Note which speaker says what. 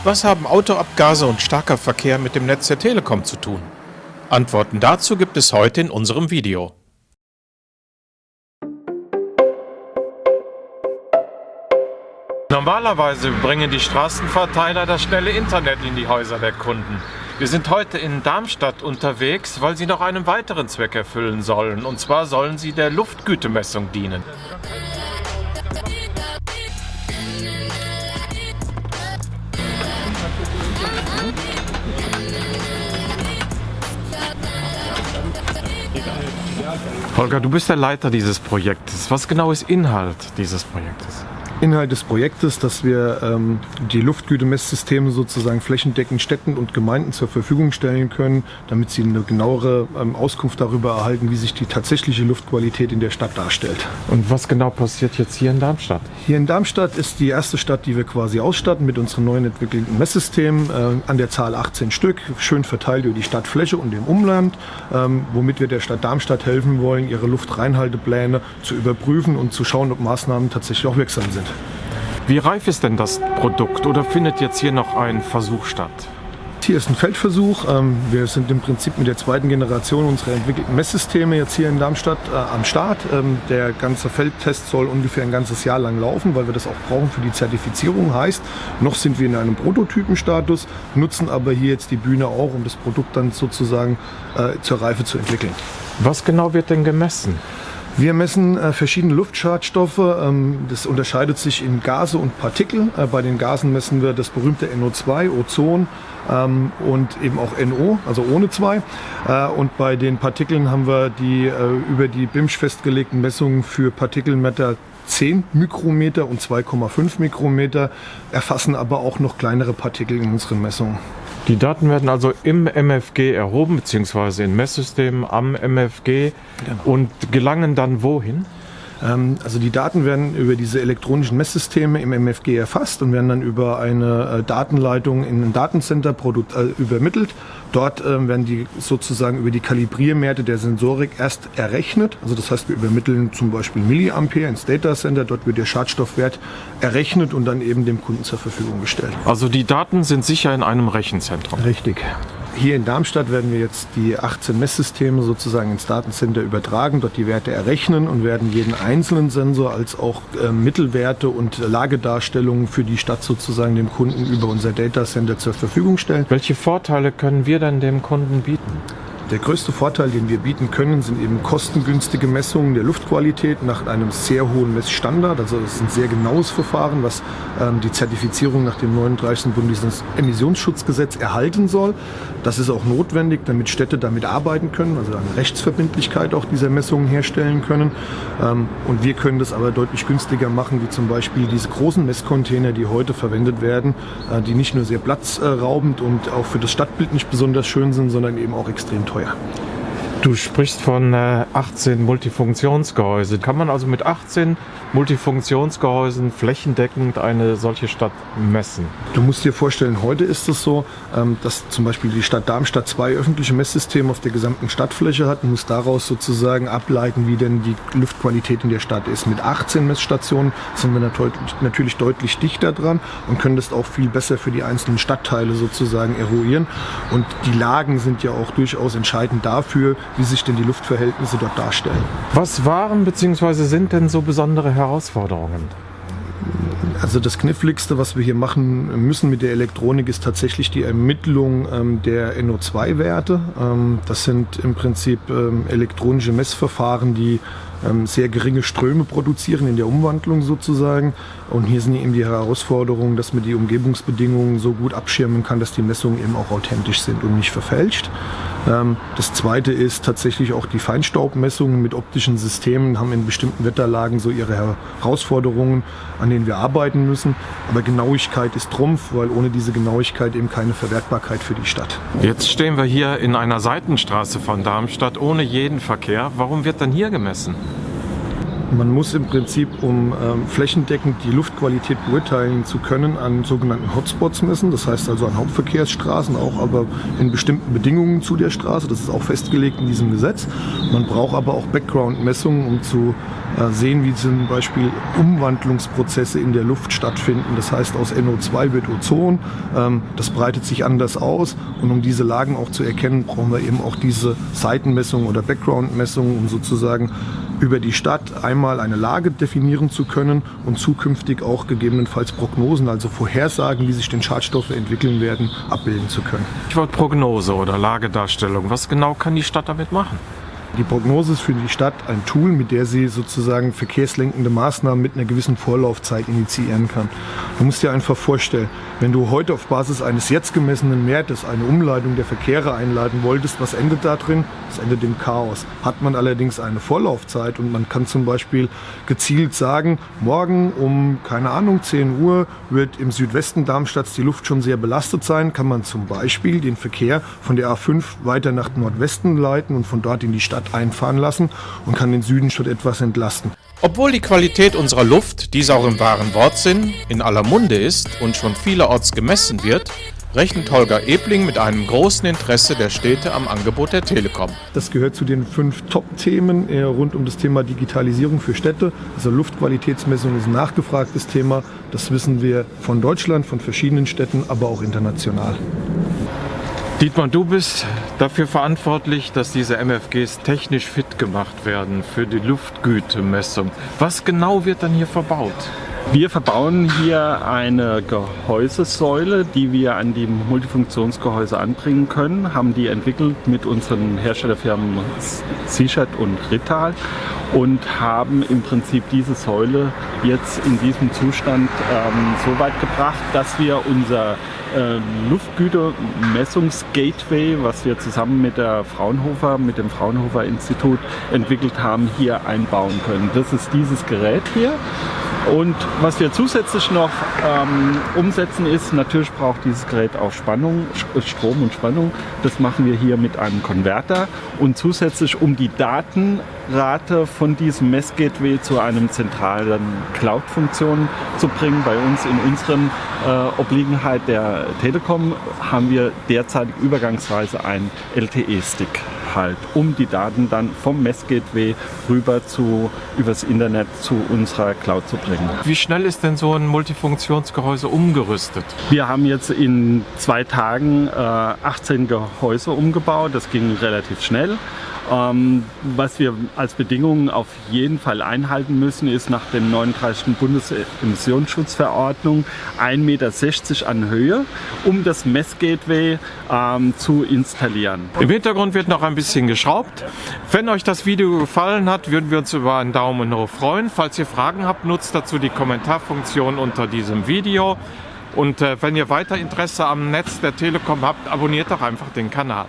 Speaker 1: Was haben Autoabgase und starker Verkehr mit dem Netz der Telekom zu tun? Antworten dazu gibt es heute in unserem Video. Normalerweise bringen die Straßenverteiler das schnelle Internet in die Häuser der Kunden. Wir sind heute in Darmstadt unterwegs, weil sie noch einen weiteren Zweck erfüllen sollen. Und zwar sollen sie der Luftgütemessung dienen. Holger, du bist der Leiter dieses Projektes. Was genau ist Inhalt dieses Projektes?
Speaker 2: Inhalt des Projektes, dass wir die Luftgütemesssysteme sozusagen flächendeckend Städten und Gemeinden zur Verfügung stellen können, damit sie eine genauere Auskunft darüber erhalten, wie sich die tatsächliche Luftqualität in der Stadt darstellt.
Speaker 1: Und was genau passiert jetzt hier in Darmstadt?
Speaker 2: Hier in Darmstadt ist die erste Stadt, die wir quasi ausstatten mit unseren neuen entwickelten Messsystemen, an der Zahl 18 Stück, schön verteilt über die Stadtfläche und im Umland, womit wir der Stadt Darmstadt helfen wollen, ihre Luftreinhaltepläne zu überprüfen und zu schauen, ob Maßnahmen tatsächlich auch wirksam sind.
Speaker 1: Wie reif ist denn das Produkt oder findet jetzt hier noch ein Versuch statt?
Speaker 2: Hier ist ein Feldversuch. Wir sind im Prinzip mit der zweiten Generation unserer entwickelten Messsysteme jetzt hier in Darmstadt am Start. Der ganze Feldtest soll ungefähr ein ganzes Jahr lang laufen, weil wir das auch brauchen für die Zertifizierung. Heißt, noch sind wir in einem Prototypenstatus, nutzen aber hier jetzt die Bühne auch, um das Produkt dann sozusagen zur Reife zu entwickeln.
Speaker 1: Was genau wird denn gemessen?
Speaker 2: Wir messen verschiedene Luftschadstoffe. Das unterscheidet sich in Gase und Partikel. Bei den Gasen messen wir das berühmte NO2, Ozon und eben auch NO, also ohne 2. Und bei den Partikeln haben wir die über die BIMSCH festgelegten Messungen für Partikelmatter 10 Mikrometer und 2,5 Mikrometer, erfassen aber auch noch kleinere Partikel in unseren Messungen.
Speaker 1: Die Daten werden also im MFG erhoben, beziehungsweise in Messsystemen am MFG, genau. Und gelangen dann wohin?
Speaker 2: Also die Daten werden über diese elektronischen Messsysteme im MFG erfasst und werden dann über eine Datenleitung in ein Datencenter übermittelt. Dort werden die sozusagen über die Kalibrierwerte der Sensorik erst errechnet. Also das heißt, wir übermitteln zum Beispiel Milliampere ins Datacenter. Dort wird der Schadstoffwert errechnet und dann eben dem Kunden zur Verfügung gestellt.
Speaker 1: Also die Daten sind sicher in einem Rechenzentrum.
Speaker 2: Richtig. Hier in Darmstadt werden wir jetzt die 18 Messsysteme sozusagen ins Datencenter übertragen, dort die Werte errechnen und werden jeden einzelnen Sensor als auch Mittelwerte und Lagedarstellungen für die Stadt sozusagen dem Kunden über unser Datacenter zur Verfügung stellen.
Speaker 1: Welche Vorteile können wir dann dem Kunden bieten?
Speaker 2: Der größte Vorteil, den wir bieten können, sind eben kostengünstige Messungen der Luftqualität nach einem sehr hohen Messstandard. Also das ist ein sehr genaues Verfahren, was die Zertifizierung nach dem 39. Bundesemissionsschutzgesetz erhalten soll. Das ist auch notwendig, damit Städte damit arbeiten können, also eine Rechtsverbindlichkeit auch dieser Messungen herstellen können. Und wir können das aber deutlich günstiger machen, wie zum Beispiel diese großen Messcontainer, die heute verwendet werden, die nicht nur sehr platzraubend und auch für das Stadtbild nicht besonders schön sind, sondern eben auch extrem teuer.
Speaker 1: Du sprichst von 18 Multifunktionsgehäuse. Kann man also mit 18 Multifunktionsgehäusen flächendeckend eine solche Stadt messen? Du
Speaker 2: musst dir vorstellen, heute ist es so, dass zum Beispiel die Stadt Darmstadt 2 öffentliche Messsysteme auf der gesamten Stadtfläche hat und muss daraus sozusagen ableiten, wie denn die Luftqualität in der Stadt ist. Mit 18 Messstationen sind wir natürlich deutlich dichter dran und können das auch viel besser für die einzelnen Stadtteile sozusagen eruieren. Und die Lagen sind ja auch durchaus entscheidend dafür, wie sich denn die Luftverhältnisse dort darstellen.
Speaker 1: Was waren bzw. sind denn so besondere Herausforderungen?
Speaker 2: Also das Kniffligste, was wir hier machen müssen mit der Elektronik, ist tatsächlich die Ermittlung der NO2-Werte. Das sind im Prinzip elektronische Messverfahren, die sehr geringe Ströme produzieren in der Umwandlung sozusagen. Und hier sind eben die Herausforderungen, dass man die Umgebungsbedingungen so gut abschirmen kann, dass die Messungen eben auch authentisch sind und nicht verfälscht. Das zweite ist tatsächlich auch die Feinstaubmessungen mit optischen Systemen, haben in bestimmten Wetterlagen so ihre Herausforderungen, an denen wir arbeiten müssen. Aber Genauigkeit ist Trumpf, weil ohne diese Genauigkeit eben keine Verwertbarkeit für die Stadt.
Speaker 1: Jetzt stehen wir hier in einer Seitenstraße von Darmstadt ohne jeden Verkehr. Warum wird dann hier gemessen?
Speaker 2: Man muss im Prinzip, um flächendeckend die Luftqualität beurteilen zu können, an sogenannten Hotspots messen. Das heißt also an Hauptverkehrsstraßen, auch aber in bestimmten Bedingungen zu der Straße. Das ist auch festgelegt in diesem Gesetz. Man braucht aber auch Background-Messungen, um zu sehen, wie zum Beispiel Umwandlungsprozesse in der Luft stattfinden. Das heißt, aus NO2 wird Ozon. Das breitet sich anders aus. Und um diese Lagen auch zu erkennen, brauchen wir eben auch diese Seitenmessungen oder Background-Messungen, um sozusagen über die Stadt einmal eine Lage definieren zu können und zukünftig auch gegebenenfalls Prognosen, also Vorhersagen, wie sich denn Schadstoffe entwickeln werden, abbilden zu können.
Speaker 1: Stichwort Prognose oder Lagedarstellung. Was genau kann die Stadt damit machen?
Speaker 2: Die Prognose ist für die Stadt ein Tool, mit der sie sozusagen verkehrslenkende Maßnahmen mit einer gewissen Vorlaufzeit initiieren kann. Du musst dir einfach vorstellen, wenn du heute auf Basis eines jetzt gemessenen Wertes eine Umleitung der Verkehre einleiten wolltest, was endet da drin? Das endet im Chaos. Hat man allerdings eine Vorlaufzeit und man kann zum Beispiel gezielt sagen, morgen um, keine Ahnung, 10 Uhr wird im Südwesten Darmstadts die Luft schon sehr belastet sein, kann man zum Beispiel den Verkehr von der A5 weiter nach Nordwesten leiten und von dort in die Stadt einfahren lassen und kann den Süden schon etwas entlasten.
Speaker 1: Obwohl die Qualität unserer Luft, dies auch im wahren Wortsinn, in aller Munde ist und schon vielerorts gemessen wird, rechnet Holger Ebling mit einem großen Interesse der Städte am Angebot der Telekom.
Speaker 2: Das gehört zu den 5 Top-Themen rund um das Thema Digitalisierung für Städte. Also Luftqualitätsmessung ist ein nachgefragtes Thema. Das wissen wir von Deutschland, von verschiedenen Städten, aber auch international.
Speaker 1: Dietmar, du bist dafür verantwortlich, dass diese MFGs technisch fit gemacht werden für die Luftgütemessung. Was genau wird dann hier verbaut?
Speaker 3: Wir verbauen hier eine Gehäusesäule, die wir an die Multifunktionsgehäuse anbringen können, haben die entwickelt mit unseren Herstellerfirmen sich und Rittal und haben im Prinzip diese Säule jetzt in diesem Zustand so weit gebracht, dass wir unser Luftgütemessungsgateway, was wir zusammen mit dem Fraunhofer Institut entwickelt haben, hier einbauen können. Das ist dieses Gerät hier. Und was wir zusätzlich noch umsetzen ist, natürlich braucht dieses Gerät auch Spannung, Strom und Spannung. Das machen wir hier mit einem Konverter und zusätzlich, um die Datenrate von diesem Messgateway zu einem zentralen Cloud-Funktion zu bringen. Bei uns in unseren Obliegenheit der Telekom haben wir derzeit übergangsweise einen LTE-Stick. Um die Daten dann vom Messgateway rüber übers Internet zu unserer Cloud zu bringen.
Speaker 1: Wie schnell ist denn so ein Multifunktionsgehäuse umgerüstet?
Speaker 3: Wir haben jetzt in 2 Tagen 18 Gehäuse umgebaut. Das ging relativ schnell. Was wir als Bedingung auf jeden Fall einhalten müssen, ist nach der 39. Bundesemissionsschutzverordnung 1,60 Meter an Höhe, um das Messgateway zu installieren.
Speaker 1: Im Hintergrund wird noch ein bisschen geschraubt. Wenn euch das Video gefallen hat, würden wir uns über einen Daumen hoch freuen. Falls ihr Fragen habt, nutzt dazu die Kommentarfunktion unter diesem Video. Und wenn ihr weiter Interesse am Netz der Telekom habt, abonniert doch einfach den Kanal.